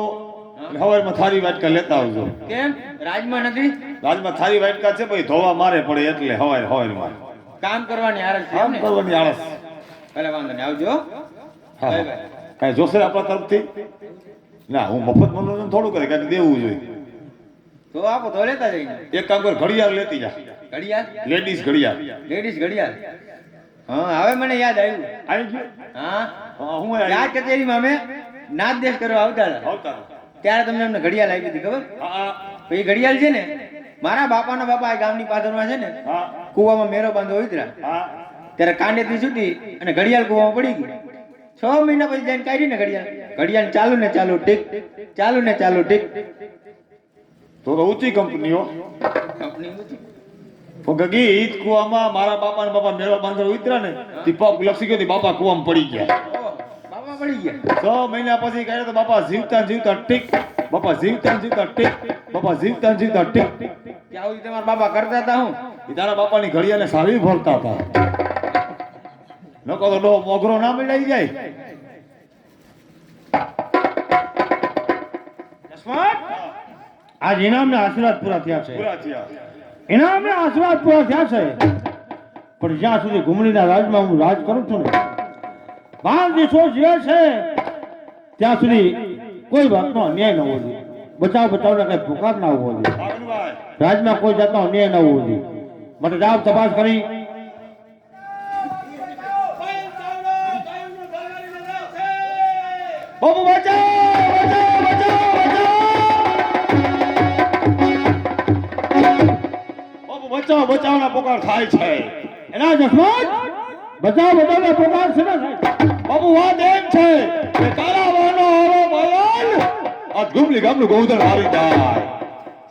હવારમાં થાળી વાટકા લેતા આવજો કેમ રાજમાં નથી રાજમાં થાળી વાટકા છે ભાઈ ધોવા મારે પડે એટલે હવારમાં કામ કરવાની આરસ છે કામ એમ ને? કરવાની આળસ ભલે વાંધો નહીં આવજો હા કાંઈ જોશે આપણા તરફથી ના હું મફત મનોરંજન થોડું કરે કાંઈક દેવું જોઈએ તો આપો તો લેતા જઈને એક કામ કર ઘડિયાળ લેતી જા ઘડિયાળ લેડીઝ ઘડિયાળ લેડીઝ ઘડિયાળ હા હવે મને યાદ આવ્યું આવી ગયું હા હા હું યાદ કચેરીમાં અમે નાચ દેશ કરવા આવતા હતા આવતા ત્યારે તમને અમને ઘડિયાળ આપી હતી ખબર હા તો એ ઘડિયાળ છે ને મારા બાપાના બાપા આ ગામની પાદરમાં છે ને હા કૂવામાં મેરો બાંધો ઉતર્યા હા ત્યારે કાંડેથી છૂટી અને ઘડિયાળ કૂવામાં પડી ગઈ 6 મહિના પછી જઈને કાઢી ને ઘડિયાળ ચાલુ ને ચાલુ ટીક ચાલુ ને ચાલુ ટીક તો ઊંચી કંપનીઓ કંપની ઊંચી. તો ગગી ઈદ કુવામાં મારા બાપા ને બાપા મેળો બાંધો ઉતર્યા ને તે પગ લપસી ગયો તે બાપા કુવામાં પડી ગયા ઓહ, બાપા પડી ગયા 6 મહિના પછી કહે તો બાપા જીવતા જીવતા ટીક બાપા જીવતા જીવતા ટીક બાપા જીવતા જીવતા ટીક ત્યાં સુધી તમારા બાપા કરતા હતા હું એ તારા બાપાની ઘડિયાળને સાવી ભરતા હતા નકો તો ડો મોગરો ના મિલાઈ જાય જસમાત આજ ઇનામના આશીર્વાદ પૂરા થયા છે પૂરા થયા ઇનામના આશીર્વાદ પૂરા થયા છે પણ જ્યાં સુધી ઘુમડીના રાજમાં હું રાજ કરું છું ને 5 દિવસો જીવે છે ત્યાં સુધી કોઈ વાતનો અન્યાય ન હોવો જોઈએ બચાવને કઈ પુકાર ના હોવો જોઈએ ભાગનભાઈ રાજમાં કોઈ જાતનો અન્યાય ન હોવો જોઈએ માટે જાવ તપાસ કરી બાબુ બચાવ બચાવ બચાવ બાબુ બચાવ બચાવના પોકાર થાય છે એના જસમત બચાવના પુકાર છે ને સાહેબ બાબુ વાત એમ છે કે તારા વાનો હારો બયાન આ ગુમલી ગામનું ગોવર્ધન હારી જાય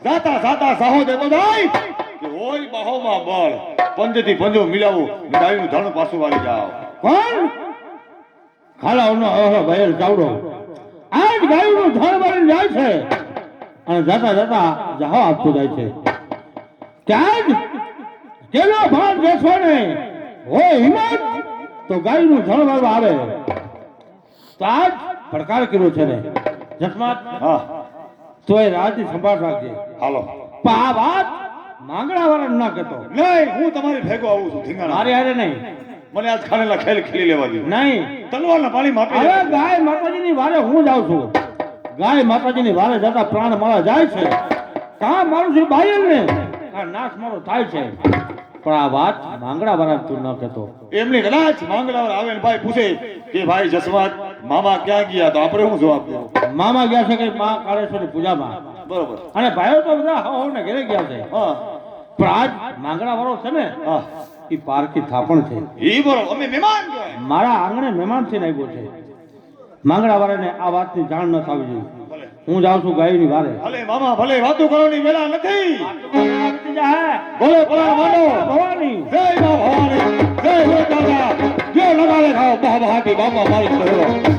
જાતા જાતા સાહો દેતો જાય કે હોય બાહોમાં બળ પંજેથી પંજો મિલાવું ગાયનું ધણ પાછું વાળી જાવ કોણ ખાલાઓનો અહો ભયેલ ચાવડો આજ ગાયનું ધણ ભરીને જાય છે અને જતા જતા જાહો આપતો જાય છે ત્યાં જ કેલો ભાગ બેસવો ને હોય હિંમત તો ગાયનું ધણ ભરવા આવે તો આજ પડકાર કર્યો છે ને જસમાત હા તોય રાજની સંભાળ રાખજે હાલો પણ આ વાત માંગણા વાળા ના કહેતો નહીં હું તમારી ભેગો આવું છું ધીંગાણા મારે હારે નહીં મને આજ ખાનેલા ખેલ ખેલી લેવા દો નહીં તલવારના પાણી માપી હવે ગાય માતાજીની વારે હું જાઉં છું ગાય માતાજીની વારે જતા પ્રાણ મારા જાય છે કા મારું છે બાયલ ને આ નાશ મારો થાય છે પણ આ વાત માંગણા વાળા તું ન કહેતો એમની કદાચ માંગડાવર આવે ને ભાઈ પૂછે કે ભાઈ જસવાત મામા ક્યાં ગયા તો આપણે શું જવાબ દેવો મામા ગયા છે કે માં કાળેશ્વરની પૂજામાં બરોબર અને ભાઈઓ તો બધા હવ ને ઘરે ગયા છે હા પણ આજ માંગણા વાળો છે ને હા એ પારકી થાપણ છે ઈ બરોબર અમે મહેમાન કહેવાય મારા આંગણે મહેમાન થઈને આવ્યો છે માંગણા વાળાને આ વાતની જાણ ન થવી જોઈએ ભલે હું જાઉં છું ગાયની વારે ભલે મામા ભલે વાતો કરવાની વેળા નથી બોલો બોલો માનો ભવાની જય મા ભવાની જય હો દાદા જે લગાડે ખાઓ બહાટી બાપા મારી કરો